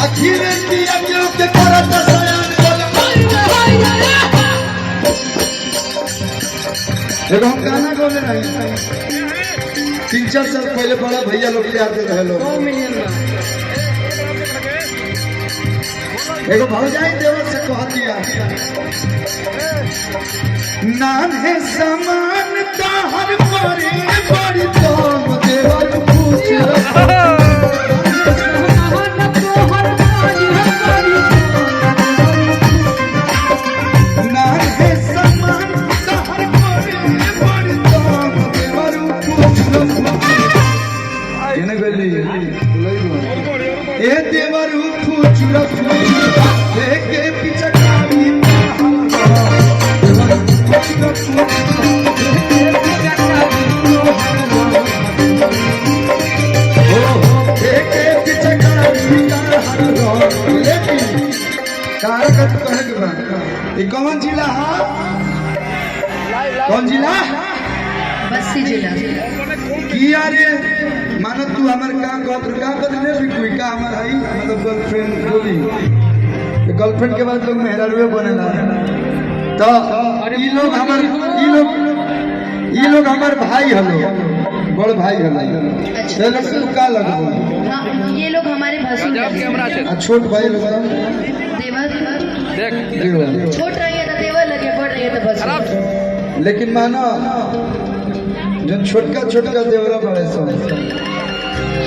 आखिर किया क्यों के करत सयान देखो हम गाना गाने नहीं 3-4 साल पहले बड़ा भैया लोग आते रहे लोग देखो भौजाई देवर से कह दिया नान है समान हर परे बड़ी तो देवर पूछ ए देवरू फुचुरा फुचुरा लेके पिचकारी कौन जिला है कौन जिला बस्ती जिला किया रे मानो तू हमारे का नहीं भी कोई का हमार है मतलब गर्लफ्रेंड बोली गर्लफ्रेंड के बाद लोग मेहरारूए बनेला तो ये लोग हमारे भाई हलो बड़ भाई हलो अच्छा लोग तू का लगबो हाँ ये लोग हमारे भसुर छोट भाई लोग देवर देख छोट रही है तो देवर लगे बड़ रही है तो भसुर लेकिन मानो जो छोटका देवरा बड़े सब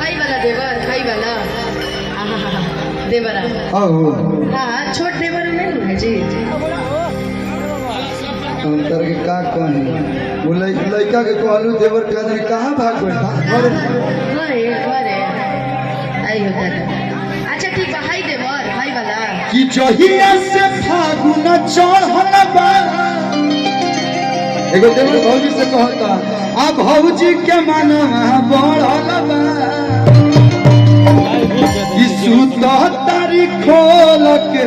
हाई वाला देवर हाई वाला देवरा हाँ छोट देवर नहीं है जी अंतर के का कौन वो लड़का के कहलू देवर का कहाँ भाग गए आई होता था अच्छा ठीक है हाई देवर हाई वाला कि जहिया से फागुन चढ़ल बा एगो देवर भौजी से कहता आ भौजी के मनवा बढ़ल बा कि सुत तारी खोल के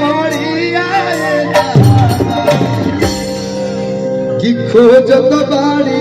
मारिया कि खोजत बाड़ी